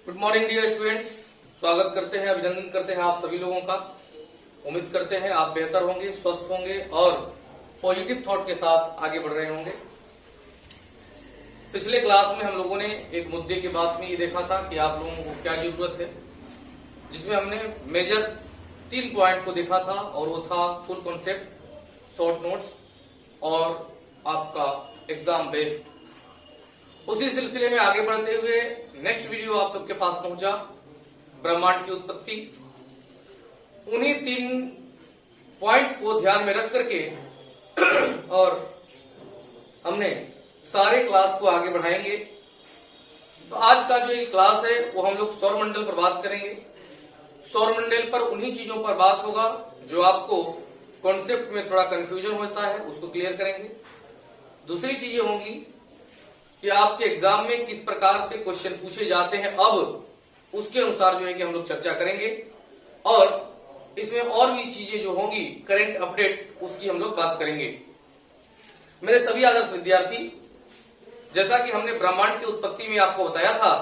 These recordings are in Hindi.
Good morning dear students. स्वागत करते हैं, अभिनंदन करते हैं आप सभी लोगों का। उम्मीद करते हैं आप बेहतर होंगे, स्वस्थ होंगे और पॉजिटिव थॉट के साथ आगे बढ़ रहे होंगे। पिछले क्लास में हम लोगों ने एक मुद्दे के बाद में ये देखा था कि आप लोगों को क्या जरूरत है, जिसमें हमने मेजर 3 पॉइंट को देखा था और वो था फुल कॉन्सेप्ट, शॉर्ट नोट्स और आपका एग्जाम बेस्ड। उसी सिलसिले में आगे बढ़ते हुए नेक्स्ट वीडियो आप लोग के पास पहुंचा, ब्रह्मांड की उत्पत्ति। उन्हीं 3 पॉइंट को ध्यान में रख करके और हमने सारे क्लास को आगे बढ़ाएंगे। तो आज का जो ये क्लास है वो हम लोग सौरमंडल पर बात करेंगे। सौरमंडल पर उन्हीं चीजों पर बात होगा जो आपको कॉन्सेप्ट में थोड़ा कंफ्यूजन होता है, उसको क्लियर करेंगे। दूसरी चीजें होंगी कि आपके एग्जाम में किस प्रकार से क्वेश्चन पूछे जाते हैं, अब उसके अनुसार जो है कि हम लोग चर्चा करेंगे। और इसमें और भी चीजें जो होंगी करंट अपडेट, उसकी हम लोग बात करेंगे। मेरे सभी आदर्श विद्यार्थी, जैसा कि हमने ब्रह्मांड की उत्पत्ति में आपको बताया था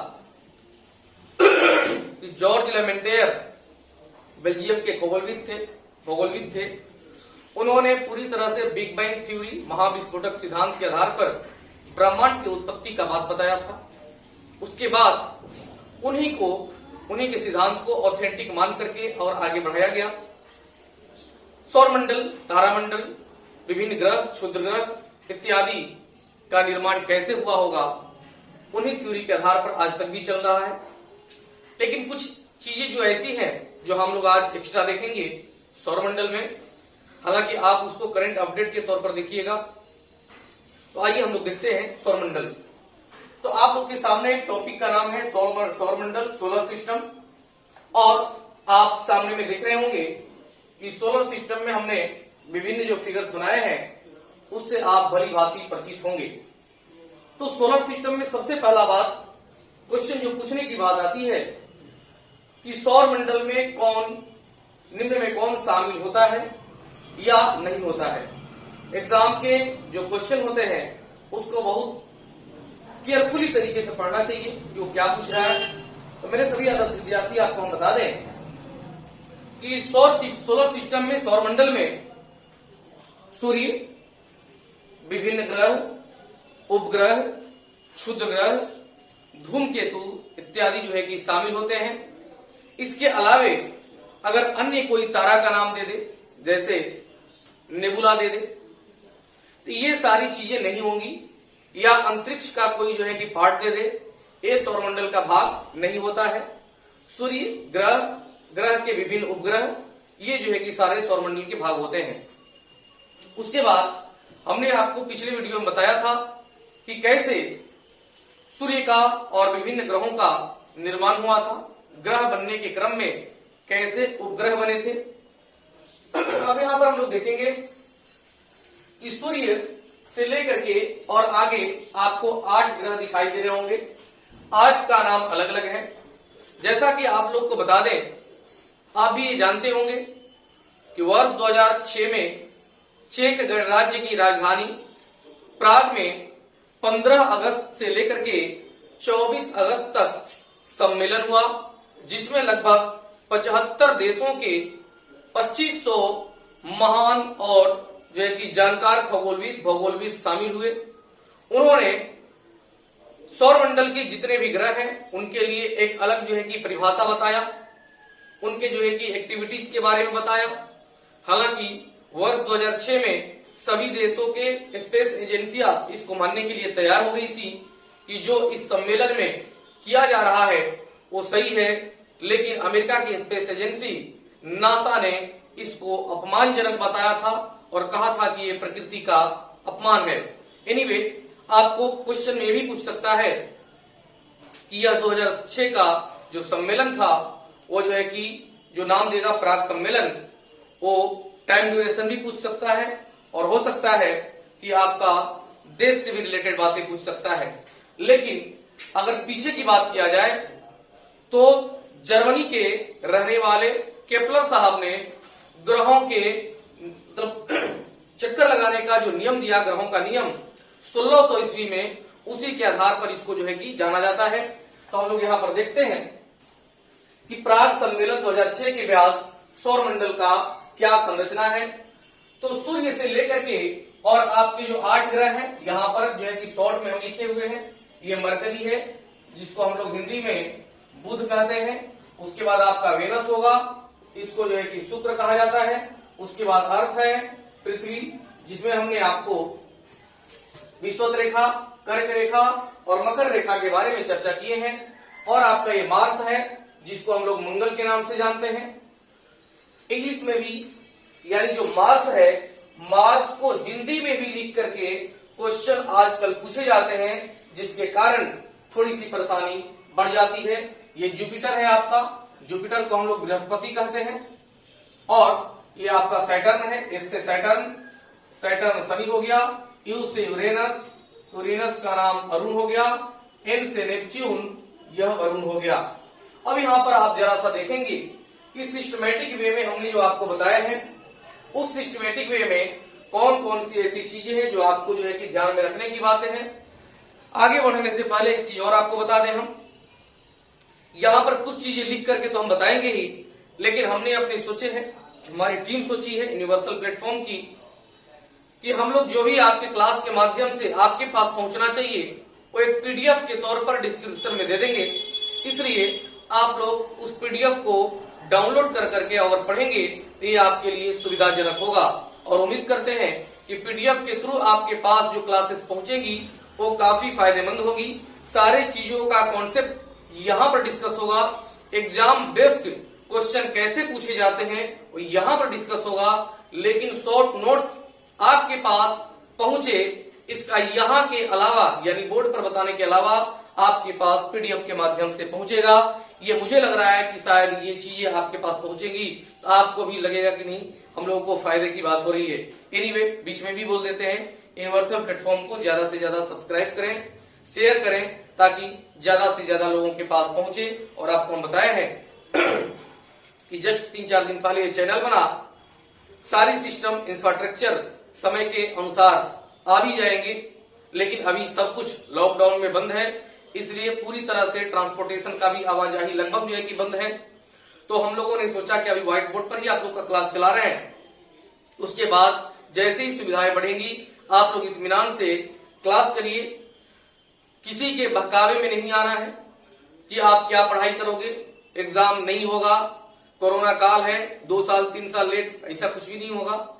कि जॉर्ज लेमेंटेयर बेल्जियम के खगोलविद थे। उन्होंने पूरी तरह से बिग बैंग थ्योरी, महाविस्फोटक सिद्धांत के आधार पर ब्रह्मांड की उत्पत्ति का बात बताया था। उसके बाद उन्हीं के सिद्धांत को ऑथेंटिक मान करके और आगे बढ़ाया गया। सौरमंडल, तारामंडल, विभिन्न ग्रह, क्षुद्र ग्रह इत्यादि का निर्माण कैसे हुआ होगा, उन्हीं थ्योरी के आधार पर आज तक भी चल रहा है। लेकिन कुछ चीजें जो ऐसी हैं जो हम लोग आज एक्स्ट्रा देखेंगे सौरमंडल में, हालांकि आप उसको करंट अपडेट के तौर पर देखिएगा। तो आइए हम लोग देखते हैं सौरमंडल। तो आप लोग के सामने एक टॉपिक का नाम है सौरमंडल, सोलर सिस्टम। और आप सामने में देख रहे होंगे कि सोलर सिस्टम में हमने विभिन्न जो फिगर्स बनाए हैं उससे आप भली भांति परिचित होंगे। तो सोलर सिस्टम में सबसे पहला बात, क्वेश्चन जो पूछने की बात आती है कि सौरमंडल में निम्न में कौन शामिल होता है या नहीं होता है। एग्जाम के जो क्वेश्चन होते हैं उसको बहुत केयरफुली तरीके से पढ़ना चाहिए कि वो क्या पूछ रहा है। तो मेरे सभी आदर्श विद्यार्थी, आपको हम बता दें कि सोलर सिस्टम में, सौरमंडल में सूर्य, विभिन्न ग्रह, उपग्रह, क्षुद्र ग्रह, धूमकेतु इत्यादि जो है कि शामिल होते हैं। इसके अलावे अगर अन्य कोई तारा का नाम दे दे, जैसे नेबुला दे दे, तो ये सारी चीजें नहीं होंगी। या अंतरिक्ष का कोई जो है कि पार्ट दे दे, ये सौरमंडल का भाग नहीं होता है। सूर्य, ग्रह के विभिन्न उपग्रह, ये जो है कि सारे सौरमंडल के भाग होते हैं। उसके बाद हमने आपको पिछले वीडियो में बताया था कि कैसे सूर्य का और विभिन्न ग्रहों का निर्माण हुआ था, ग्रह बनने के क्रम में कैसे उपग्रह बने थे। अब यहां पर हम लोग देखेंगे कि सूर्य से लेकर के और आगे आपको 8 ग्रह दिखाई दे रहे होंगे। 8 का नाम अलग अलग है। जैसा कि आप लोग को बता दें, आप भी ये जानते होंगे कि वर्ष 2006 में चेक गणराज्य की राजधानी प्राग में 15 अगस्त से लेकर के 24 अगस्त तक सम्मेलन हुआ, जिसमें लगभग 75 देशों के 2500 महान और जो है कि जानकार भौगोलविद शामिल हुए। उन्होंने सौरमंडल के जितने भी ग्रह हैं उनके लिए एक अलग जो है कि परिभाषा बताया, उनके जो है कि एक्टिविटीज के बारे में बताया। हालांकि वर्ष 2006 में सभी देशों के स्पेस एजेंसियां इसको मानने के लिए तैयार हो गई थी कि जो इस सम्मेलन में किया जा रहा है वो सही है, लेकिन अमेरिका की स्पेस एजेंसी नासा ने इसको अपमानजनक बताया था और कहा था कि ये प्रकृति का अपमान है। एनीवे, आपको क्वेश्चन में ये भी पूछ सकता है कि यह 2006 का जो सम्मेलन था वो जो है कि जो नाम देगा प्राग सम्मेलन, वो टाइम ड्यूरेशन भी पूछ सकता है और हो सकता है कि आपका देश से भी रिलेटेड बातें पूछ सकता है। लेकिन अगर पीछे की बात किया जाए तो जर्मनी के रहने वाले केपलर साहब ने ग्रहों के चक्कर लगाने का जो नियम दिया, ग्रहों का नियम 1600 ईस्वी में, उसी के आधार पर इसको जो है कि जाना जाता है। तो हम लोग यहाँ पर देखते हैं कि प्राग सम्मेलन 2006 के बाद सौर मंडल का क्या संरचना है। तो सूर्य से लेकर के और आपके जो 8 ग्रह हैं, यहाँ पर जो है कि शॉर्ट में हम लिखे हुए हैं, ये मरकरी है जिसको हम लोग हिंदी में बुध कहते हैं। उसके बाद आपका वेनस होगा, इसको जो है कि शुक्र कहा जाता है। उसके बाद अर्थ है पृथ्वी, जिसमें हमने आपको विषुवत रेखा, कर्क रेखा और मकर रेखा के बारे में चर्चा किए हैं। और आपका ये मार्स है जिसको हम लोग मंगल के नाम से जानते हैं। इंग्लिश में भी यानी जो मार्स है, मार्स को हिंदी में भी लिख करके क्वेश्चन आजकल पूछे जाते हैं, जिसके कारण थोड़ी सी परेशानी बढ़ जाती है। ये जुपिटर है आपका, जुपिटर को हम लोग बृहस्पति कहते हैं। और ये आपका सैटर्न है, इससे सैटर्न शनि हो गया। यू से यूरेनस, यूरेनस का नाम अरुण हो गया। एन से नेपच्यून, यह वरुण हो गया। अब यहाँ पर आप जरा सा देखेंगे कि सिस्टमेटिक वे में हमने जो आपको बताया है, उस सिस्टमेटिक वे में कौन कौन सी ऐसी चीजें हैं जो आपको जो है कि ध्यान में रखने की बातें हैं। आगे बढ़ने से पहले एक चीज और आपको बता दें, हम यहाँ पर कुछ चीजें लिख करके तो हम बताएंगे ही, लेकिन हमने अपने सोचे हैं, हमारी टीम सोची है यूनिवर्सल प्लेटफॉर्म की, कि हम लोग जो भी आपके क्लास के माध्यम से आपके पास पहुंचना चाहिए वो एक पीडीएफ के तौर पर डिस्क्रिप्शन में दे देंगे। इसलिए आप लोग उस पीडीएफ को डाउनलोड कर करके अगर पढ़ेंगे तो ये आपके लिए सुविधाजनक होगा। और उम्मीद करते हैं कि पीडीएफ के थ्रू आपके पास जो क्लासेस पहुंचेगी वो काफी फायदेमंद होगी। सारे चीजों का कॉन्सेप्ट यहाँ पर डिस्कस होगा। एग्जाम बेस्ड क्वेश्चन कैसे पूछे जाते हैं वो यहाँ पर डिस्कस होगा, लेकिन शॉर्ट नोट्स आपके पास पहुंचे इसका यहाँ के अलावा यानी बोर्ड पर बताने के अलावा आपके पास पीडीएफ के माध्यम से पहुंचेगा। ये मुझे लग रहा है कि शायद ये चीजें आपके पास पहुंचेगी तो आपको भी लगेगा कि नहीं हम लोगों को फायदे की बात हो रही है। एनीवे, बीच में भी बोल देते हैं, यूनिवर्सल प्लेटफॉर्म को ज्यादा से ज्यादा सब्सक्राइब करें, शेयर करें, ताकि ज्यादा से ज्यादा लोगों के पास पहुंचे। और आपको हम बताए हैं कि जस्ट 3-4 दिन पहले ये चैनल बना, सारी सिस्टम इंफ्रास्ट्रक्चर समय के अनुसार आ भी जाएंगे, लेकिन अभी सब कुछ लॉकडाउन में बंद है, इसलिए पूरी तरह से ट्रांसपोर्टेशन का भी आवाजाही लगभग जो है कि बंद है। तो हम लोगों ने सोचा कि अभी व्हाइट बोर्ड पर ही आप लोग का क्लास चला रहे हैं, उसके बाद जैसे ही सुविधाएं बढ़ेंगी आप लोग इत्मीनान से क्लास करिए। किसी के बहकावे में नहीं आना है कि आप क्या पढ़ाई करोगे, एग्जाम नहीं होगा, कोरोना काल है, 2 साल 3 साल लेट, ऐसा कुछ भी नहीं होगा।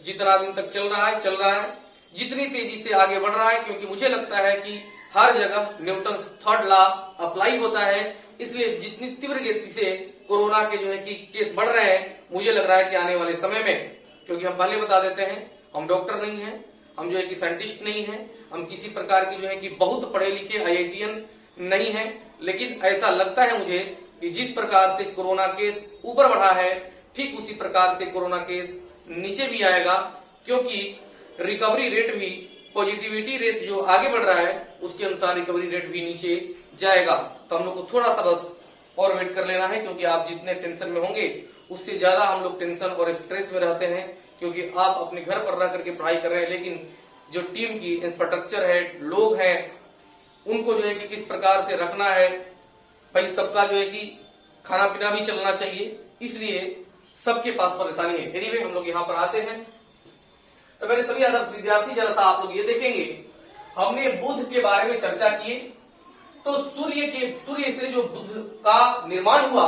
जितना दिन तक चल रहा है, जितनी तेजी से आगे बढ़ रहा है, क्योंकि मुझे लगता है कि हर जगह न्यूटन थर्ड लॉ अप्लाई होता है, इसलिए जितनी तीव्र गति से कोरोना के जो है कि केस बढ़ रहे हैं, मुझे लग रहा है कि आने वाले समय में, क्योंकि हम पहले बता देते हैं हम डॉक्टर नहीं हैं, हम जो है कि साइंटिस्ट नहीं हैं, हम किसी प्रकार की जो है कि बहुत पढ़े लिखे आईआईटीएन नहीं है, लेकिन ऐसा लगता है मुझे कि जिस प्रकार से कोरोना केस ऊपर बढ़ा है ठीक उसी प्रकार से कोरोना केस नीचे भी आएगा, क्योंकि रिकवरी रेट भी, पॉजिटिविटी रेट जो आगे बढ़ रहा है उसके अनुसार रिकवरी रेट भी नीचे जाएगा। तो हम लोग को थोड़ा सा बस और वेट कर लेना है, क्योंकि आप जितने टेंशन में होंगे उससे ज्यादा हम लोग टेंशन और स्ट्रेस में रहते हैं, क्योंकि आप अपने घर पर रह करके पढ़ाई कर रहे हैं, लेकिन जो टीम की इंफ्रास्ट्रक्चर है, लोग हैं, उनको जो है कि किस प्रकार से रखना है, भाई सबका जो है कि खाना पीना भी चलना चाहिए, इसलिए सबके पास परेशानी है। एनीवे, हम लोग यहाँ पर आते हैं। तो मेरे सभी आदर्श विद्यार्थी, जरा सा आप लोग ये देखेंगे, हमने बुध के बारे में चर्चा की, तो सूर्य से जो बुध का निर्माण हुआ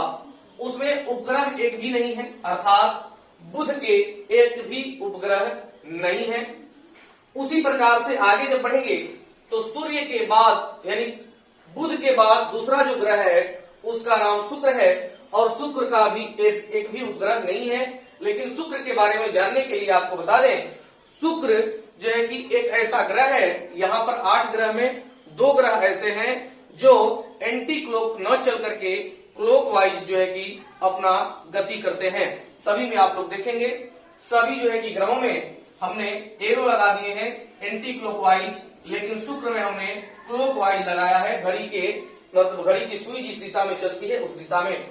उसमें उपग्रह एक भी नहीं है, अर्थात बुध के एक भी उपग्रह नहीं है। उसी प्रकार से आगे जब बढ़ेंगे तो सूर्य के बाद यानी बुध के बाद दूसरा जो ग्रह है उसका नाम शुक्र है, और शुक्र का भी एक भी उपग्रह नहीं है। लेकिन शुक्र के बारे में जानने के लिए आपको बता दें, शुक्र जो है कि एक ऐसा ग्रह है, यहाँ पर 8 ग्रह में 2 ग्रह ऐसे हैं जो एंटी क्लॉक न चल करके क्लॉकवाइज जो है कि अपना गति करते हैं। सभी में आप लोग देखेंगे, सभी जो है कि ग्रहों में हमने एरो लगा दिए हैं एंटी क्लॉकवाइज, लेकिन शुक्र में हमने क्लॉकवाइज लगाया है। घड़ी की सुई जिस दिशा में चलती है उस दिशा में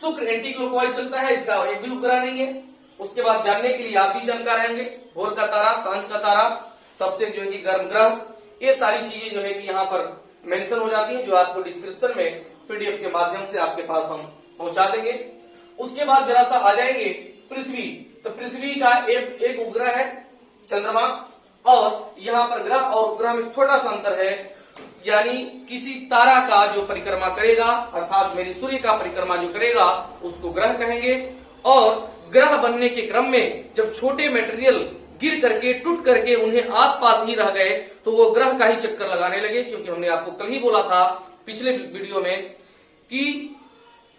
शुक्र एंटी क्लॉकवाइज चलता है, इसका एक भी उपग्रह नहीं है। उसके बाद जानने के लिए आप भी जानकार रहेंगे, भोर का तारा, सांझ का तारा, सबसे जो है कि गर्म ग्रह, ये सारी चीजें जो है कि यहाँ पर मेंशन हो जाती हैं, जो आपको डिस्क्रिप्शन में पीडीएफ के माध्यम से आपके पास हम पहुंचा देंगे। उसके बाद जरा सा आ जाएंगे पृथ्वी। तो पृथ्वी का एक उपग्रह है चंद्रमा, और यहाँ पर ग्रह और उपग्रह में छोटा सा अंतर है, यानी किसी तारा का जो परिक्रमा करेगा, अर्थात मेरी सूर्य का परिक्रमा जो करेगा उसको ग्रह कहेंगे। और ग्रह बनने के क्रम में जब छोटे मटेरियल गिर करके टूट करके उन्हें आसपास ही रह गए तो वो ग्रह का ही चक्कर लगाने लगे, क्योंकि हमने आपको कल ही बोला था पिछले वीडियो में कि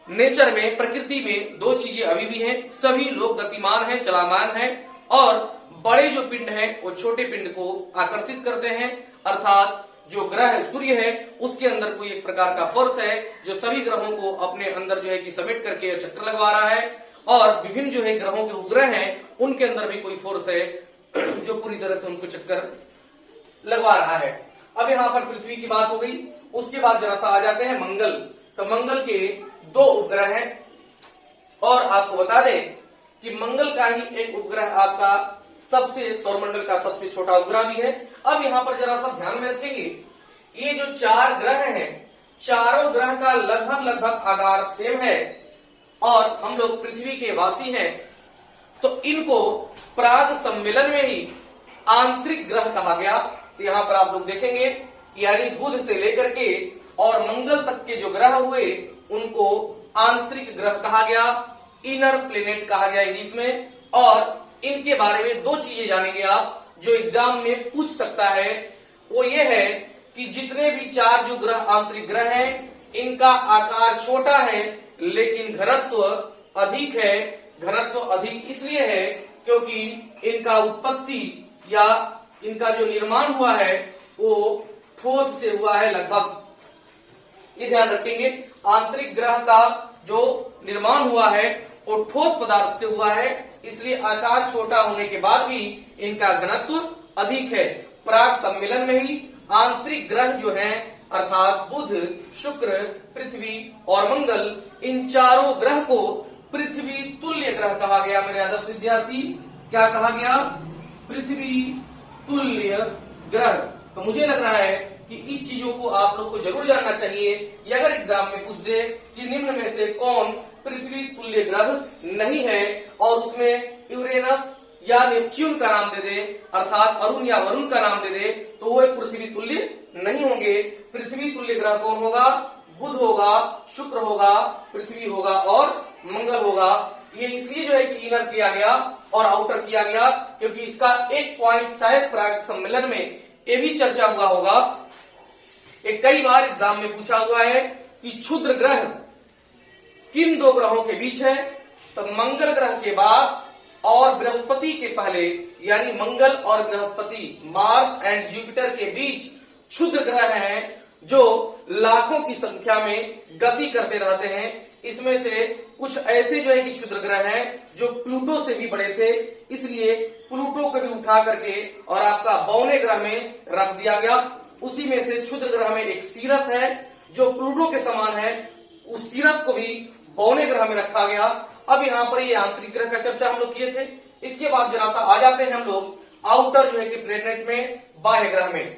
नेचर में, प्रकृति में दो चीजें अभी भी हैं, सभी लोग गतिमान हैं, चलामान हैं, और बड़े जो पिंड हैं वो छोटे पिंड को आकर्षित करते हैं। अर्थात जो ग्रह सूर्य है उसके अंदर कोई एक प्रकार का फोर्स है जो सभी ग्रहों को अपने अंदर जो है कि समेट करके चक्कर लगवा रहा है, और विभिन्न जो है ग्रहों के उपग्रह हैं उनके अंदर भी कोई फोर्स है जो पूरी तरह से उनको चक्कर लगवा रहा है। अब यहाँ पर पृथ्वी की बात हो गई। उसके बाद जरा सा आ जाते हैं मंगल। तो मंगल के दो उपग्रह हैं, और आपको बता दें कि मंगल का ही एक उपग्रह आपका सबसे सौरमंडल का सबसे छोटा उपग्रह भी है। अब यहाँ पर जरा सा ध्यान में रखेंगे, ये जो 4 ग्रह हैं, चारों ग्रह का लगभग आकार सेम है, और हम लोग पृथ्वी के वासी हैं, तो इनको प्राग सम्मेलन में ही आंतरिक ग्रह कहा गया। तो यहाँ पर आप लोग देखेंगे, यानी बुध से लेकर के और मंगल तक के जो ग्रह हुए उनको आंतरिक ग्रह कहा गया, इनर प्लेनेट कहा गया इंग्लिश में। और इनके बारे में दो चीजें जानेंगे आप जो एग्जाम में पूछ सकता है, वो ये है कि जितने भी 4 जो ग्रह आंतरिक ग्रह हैं इनका आकार छोटा है लेकिन घनत्व अधिक है। घनत्व अधिक इसलिए है क्योंकि इनका उत्पत्ति या इनका जो निर्माण हुआ है वो ठोस से हुआ है लगभग, ये ध्यान रखेंगे। आंतरिक ग्रह का जो निर्माण हुआ है वो ठोस पदार्थ से हुआ है, इसलिए आकार छोटा होने के बाद भी इनका घनत्व अधिक है। प्राग सम्मेलन में ही आंतरिक ग्रह जो हैं अर्थात बुध, शुक्र, पृथ्वी और मंगल, इन चारों ग्रह को पृथ्वी तुल्य ग्रह कहा गया। मेरे आदर्श विद्यार्थी, क्या कहा गया? पृथ्वी तुल्य ग्रह। तो मुझे लग रहा है कि इस चीजों को आप लोग को जरूर जानना चाहिए। ये अगर एग्जाम में पूछ दे कि निम्न में से कौन पृथ्वी तुल्य ग्रह नहीं है और उसमें यूरेनस या नेपच्यून का नाम दे दे, अर्थात अरुण या वरुण का नाम दे दे, तो वो पृथ्वी तुल्य नहीं होंगे। पृथ्वी तुल्य ग्रह कौन होगा? बुध होगा, शुक्र होगा, पृथ्वी होगा और मंगल होगा। ये इसलिए जो है कि इनर किया गया और आउटर किया गया क्योंकि इसका एक पॉइंट शायद प्राग सम्मेलन में ये भी चर्चा हुआ होगा। एक कई बार एग्जाम में पूछा हुआ है कि क्षुद्र ग्रह किन 2 ग्रहों के बीच है? तो मंगल ग्रह के बाद और बृहस्पति के पहले, यानी मंगल और बृहस्पति, मार्स एंड जुपिटर के बीच क्षुद्र ग्रह हैं जो लाखों की संख्या में गति करते रहते हैं। इसमें से कुछ ऐसे जो है कि क्षुद्र ग्रह हैं जो प्लूटो से भी बड़े थे, इसलिए प्लूटो को भी उठा करके और आपका बौने ग्रह में रख दिया गया। उसी में से क्षुद्र ग्रह में एक सीरस है जो प्लूटो के समान है, उस सीरस को भी बौने ग्रह में रखा गया। अब यहाँ पर ये आंतरिक ग्रह का चर्चा हम लोग किए थे। इसके बाद जरा सा आ जाते हैं हम लोग आउटर जो है कि प्लेनेट में, बाह्य ग्रह में।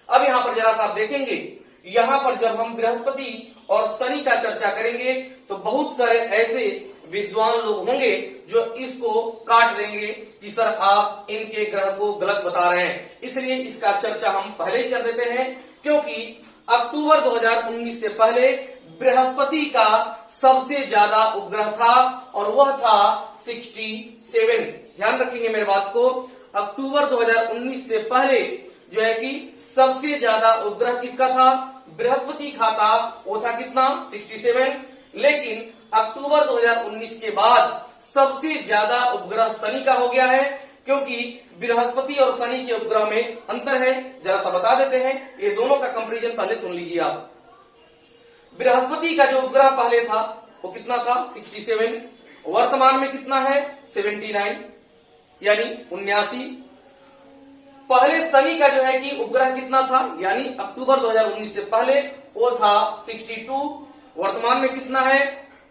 अब यहाँ पर जरा सा आप देखेंगे, यहाँ पर जब हम बृहस्पति और शनि का चर्चा करेंगे तो बहुत सारे ऐसे विद्वान लोग होंगे जो इसको काट देंगे कि सर आप इनके ग्रह को गलत बता रहे हैं। इसलिए इसका चर्चा हम पहले ही कर देते हैं, क्योंकि अक्टूबर 2019 से पहले बृहस्पति का सबसे ज्यादा उपग्रह था और वह था 67। ध्यान रखेंगे मेरे बात को, अक्टूबर 2019 से पहले जो है कि सबसे ज्यादा उपग्रह किसका था? बृहस्पति का था, वो था कितना? 67। लेकिन अक्टूबर 2019 के बाद सबसे ज्यादा उपग्रह शनि का हो गया है, क्योंकि बृहस्पति और शनि के उपग्रह में अंतर है। जरा सा बता देते हैं, ये दोनों का कंपैरिजन पहले सुन लीजिए आप। बृहस्पति का जो उपग्रह पहले था वो कितना था? 67। वर्तमान में कितना है? 79 यानी 79। पहले शनि का जो है कि उपग्रह कितना था, यानी अक्टूबर 2019 से पहले वो था 62, वर्तमान में कितना है?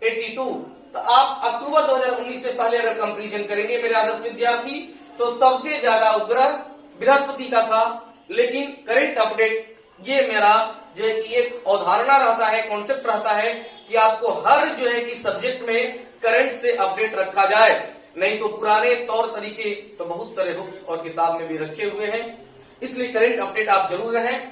82। तो आप अक्टूबर 2019 से पहले अगर कंपैरिजन करेंगे मेरे आदर्श विद्यार्थी, तो सबसे ज्यादा उपग्रह बृहस्पति का था, लेकिन करंट अपडेट ये मेरा जो है कि एक अवधारणा रहता है, कॉन्सेप्ट रहता है कि आपको हर जो है कि सब्जेक्ट में करंट से अपडेट रखा जाए, नहीं तो पुराने तौर तरीके तो बहुत सारे बुक्स और किताब में भी रखे हुए हैं, इसलिए करंट अपडेट आप जरूर रहें।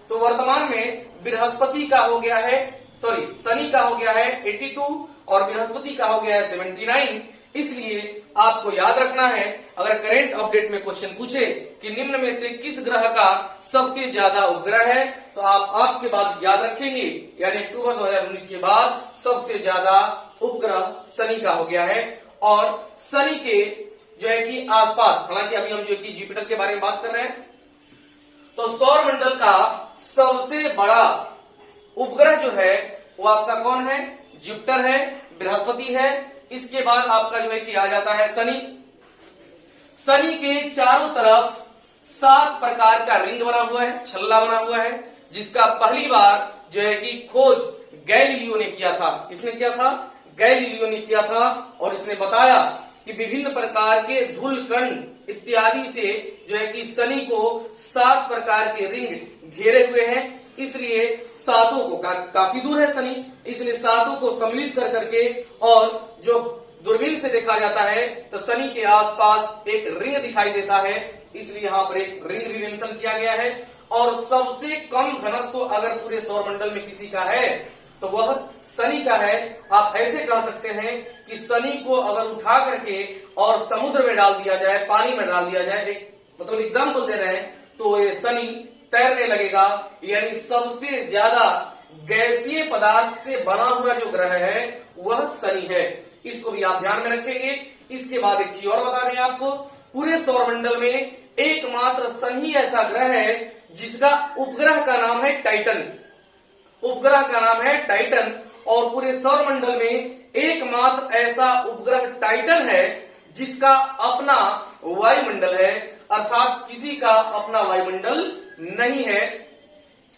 तो वर्तमान में बृहस्पति का हो गया है, शनि का हो गया है 82 और बृहस्पति का हो गया है 79। इसलिए आपको याद रखना है, अगर करंट अपडेट में क्वेश्चन पूछे कि निम्न में से किस ग्रह का सबसे ज्यादा उपग्रह है, तो आप के बाद याद रखेंगे, यानी अक्टूबर 2019 के बाद सबसे ज्यादा उपग्रह शनि का हो गया है। और शनि के जो है कि आसपास, हालांकि अभी हम जो है कि जुपिटर के बारे में बात कर रहे हैं, तो सौर मंडल का सबसे बड़ा उपग्रह जो है वो आपका कौन है? जुपिटर है, बृहस्पति है, इसके बाद आपका जो है कि आ जाता है शनि। शनि के चारों तरफ 7 प्रकार का रिंग बना हुआ है, छल्ला बना हुआ है, जिसका पहली बार जो है कि खोज गैलीलियो ने किया था। किसने किया था? गैलीलियो ने किया था, और इसने बताया कि विभिन्न प्रकार के धूल कण इत्यादि से जो है कि शनि को 7 प्रकार के रिंग घेरे हुए हैं, इसलिए सातों को काफी दूर है शनि, इसलिए सातों को सम्मिलित कर करके और जो दूरबीन से देखा जाता है तो शनि के आसपास एक रिंग दिखाई देता है, इसलिए यहाँ पर एक रिंग भी मेंशन किया गया है। और सबसे कम घनत्व अगर पूरे सौर मंडल में किसी का है तो वह शनि का है। आप ऐसे कह सकते हैं कि शनि को अगर उठा करके और समुद्र में डाल दिया जाए, पानी में डाल दिया जाए, एक मतलब एग्जाम्पल दे रहे हैं, तो ये शनि तैरने लगेगा। यानी सबसे ज्यादा गैसीय पदार्थ से बना हुआ जो ग्रह है वह शनि है, इसको भी आप ध्यान में रखेंगे। इसके बाद एक चीज और बता दें आपको, पूरे सौरमंडल में एकमात्र शनि ऐसा ग्रह है जिसका उपग्रह का नाम है टाइटन। उपग्रह का नाम है टाइटन, और पूरे सौरमंडल में एकमात्र ऐसा उपग्रह टाइटन है जिसका अपना वायुमंडल है, अर्थात किसी का अपना वायुमंडल नहीं है।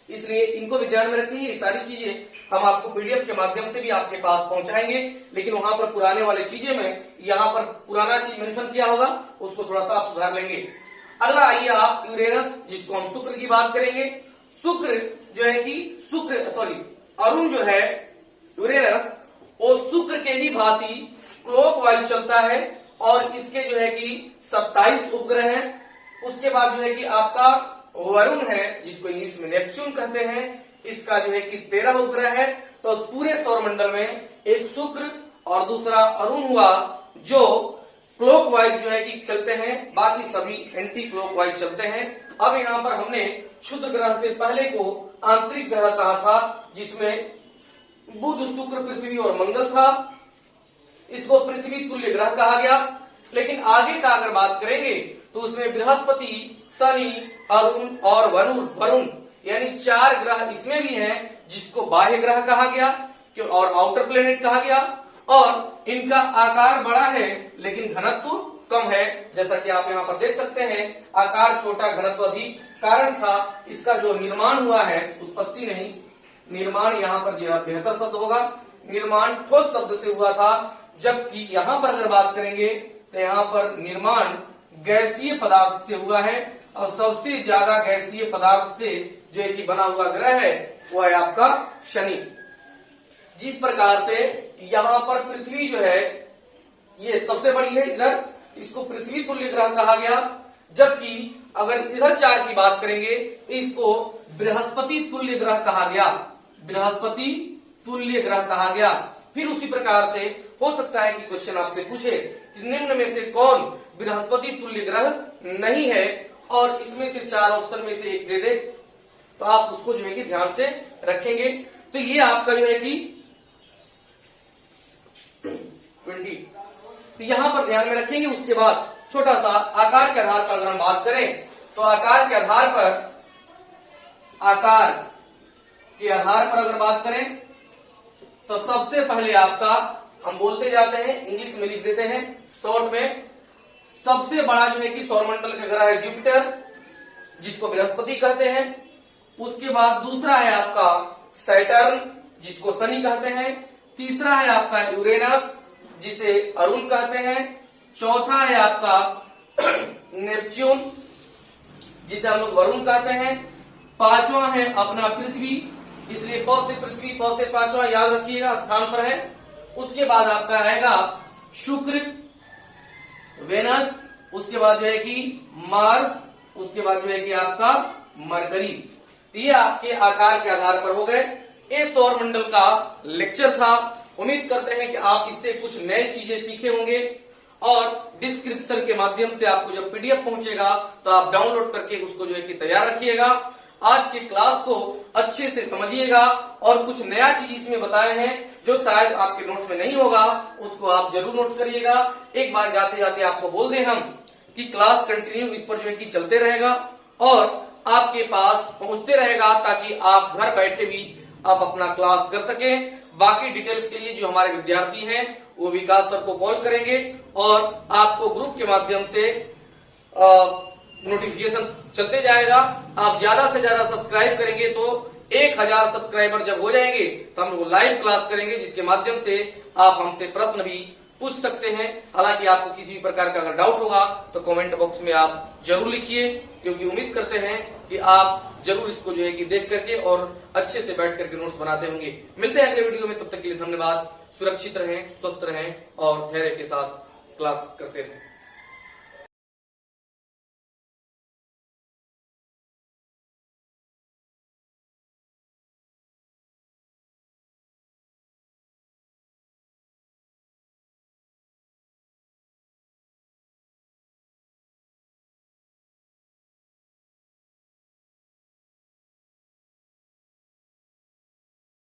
इसलिए इनको भी ध्यान में रखिए। ये सारी चीजें हम आपको पीडीएफ के माध्यम से भी आपके पास पहुंचाएंगे, लेकिन वहां पर पुराने वाले चीजें में यहाँ पर पुराना चीज मेंशन किया होगा, उसको थोड़ा सा आप सुधार लेंगे। अगला आइए आप यूरेनस, जिसको हम शुक्र की बात करेंगे। शुक्र जो है कि अरुण जो है यूरेनस, वो शुक्र के ही भांति क्लॉकवाइज चलता है, और इसके जो है कि 27 उपग्रह हैं। उसके बाद जो है कि आपका वरुण है, जिसको इंग्लिश में नेपच्यून कहते हैं, इसका जो है कि 13 उपग्रह है। तो पूरे सौरमंडल में एक शुक्र और दूसरा अरुण हुआ जो क्लॉकवाइज जो है कि चलते हैं, बाकी सभी एंटी क्लॉकवाइज चलते हैं। अब यहाँ पर हमने क्षुद्र ग्रह से पहले को आंतरिक ग्रह कहा था, जिसमें बुध, शुक्र, पृथ्वी और मंगल था। इसको पृथ्वी तुल्य ग्रह कहा गया। लेकिन आगे का अगर बात करेंगे तो उसमें बृहस्पति, शनि, अरुण और वरुण यानी 4 ग्रह इसमें भी हैं, जिसको बाह्य ग्रह कहा गया और आउटर प्लेनेट कहा गया। और इनका आकार बड़ा है लेकिन घनत्व कम है, जैसा कि आप यहाँ पर देख सकते हैं। आकार छोटा, घनत्व अधिक। कारण था इसका जो निर्माण हुआ है, उत्पत्ति नहीं, निर्माण यहाँ पर जो बेहतर शब्द होगा, निर्माण ठोस शब्द से हुआ था, जबकि यहाँ पर अगर बात करेंगे तो यहाँ पर निर्माण गैसीय पदार्थ से हुआ है। और सबसे ज्यादा गैसीय पदार्थ से जो है कि बना हुआ ग्रह है वो है आपका शनि। जिस प्रकार से यहाँ पर पृथ्वी जो है ये सबसे बड़ी है, इधर इसको पृथ्वी तुल्य ग्रह कहा गया, जबकि अगर इधर 4 की बात करेंगे इसको बृहस्पति तुल्य ग्रह कहा गया। बृहस्पति तुल्य ग्रह कहा गया। फिर उसी प्रकार से हो सकता है कि क्वेश्चन आपसे पूछे कि निम्न में से कौन बृहस्पति तुल्य ग्रह नहीं है, और इसमें से 4 ऑप्शन में से एक दे दे, तो आप उसको जो है कि ध्यान से रखेंगे। तो ये आपका जो है कि 20, तो यहां पर ध्यान में रखेंगे। उसके बाद छोटा सा आकार के आधार पर अगर हम बात करें तो आकार के आधार पर अगर बात करें तो सबसे पहले आपका, हम बोलते जाते हैं, इंग्लिश में लिख देते हैं शॉर्ट में, सबसे बड़ा जो है कि सौरमंडल का ग्रह है जुपिटर, जिसको बृहस्पति कहते हैं। उसके बाद दूसरा है आपका सैटर्न, जिसको शनि कहते हैं। तीसरा है आपका यूरेनस, जिसे अरुण कहते हैं। चौथा है आपका नेपच्यून, जिसे हम लोग वरुण कहते हैं। पांचवा है अपना पृथ्वी, इसलिए प से पृथ्वी, प से पांचवा याद रखिएगा स्थान पर है। उसके बाद आपका रहेगा शुक्र, वेनस, उसके बाद जो है कि मार्स, उसके बाद जो है कि आपका मरकरी। ये आपके आकार के आधार पर हो गए। ये सौर मंडल का लेक्चर था। उम्मीद करते हैं कि आप इससे कुछ नई चीजें सीखे होंगे और डिस्क्रिप्शन के माध्यम से आपको जब पीडीएफ पहुंचेगा तो आप डाउनलोड करके उसको जो है कि तैयार रखिएगा। आज के क्लास को अच्छे से समझिएगा और कुछ नया चीज इसमें बताए हैं जो शायद आपके नोट्स में नहीं होगा, उसको आप जरूर नोट करिएगा। एक बार जाते जाते आपको बोल दें हम कि क्लास कंटिन्यू इस पर जो है कि चलते रहेगा और आपके पास पहुंचते रहेगा ताकि आप घर बैठे भी आप अपना क्लास कर सकें। बाकी डिटेल्स के लिए जो हमारे विद्यार्थी हैं वो विकास सर को कॉल करेंगे और आपको ग्रुप के माध्यम से नोटिफिकेशन चलते जाएगा। आप ज्यादा से ज्यादा सब्सक्राइब करेंगे तो 1000 सब्सक्राइबर जब हो जाएंगे तो हम लोग लाइव क्लास करेंगे, जिसके माध्यम से आप हमसे प्रश्न भी पूछ सकते हैं। हालांकि आपको किसी भी प्रकार का अगर डाउट होगा तो कमेंट बॉक्स में आप जरूर लिखिए, क्योंकि उम्मीद करते हैं कि आप जरूर इसको जो है कि देख करके और अच्छे से बैठ करके नोट्स बनाते होंगे। मिलते हैं अगले वीडियो में, तब तक के लिए धन्यवाद। सुरक्षित रहें, स्वस्थ रहें और धैर्य के साथ क्लास करते रहें।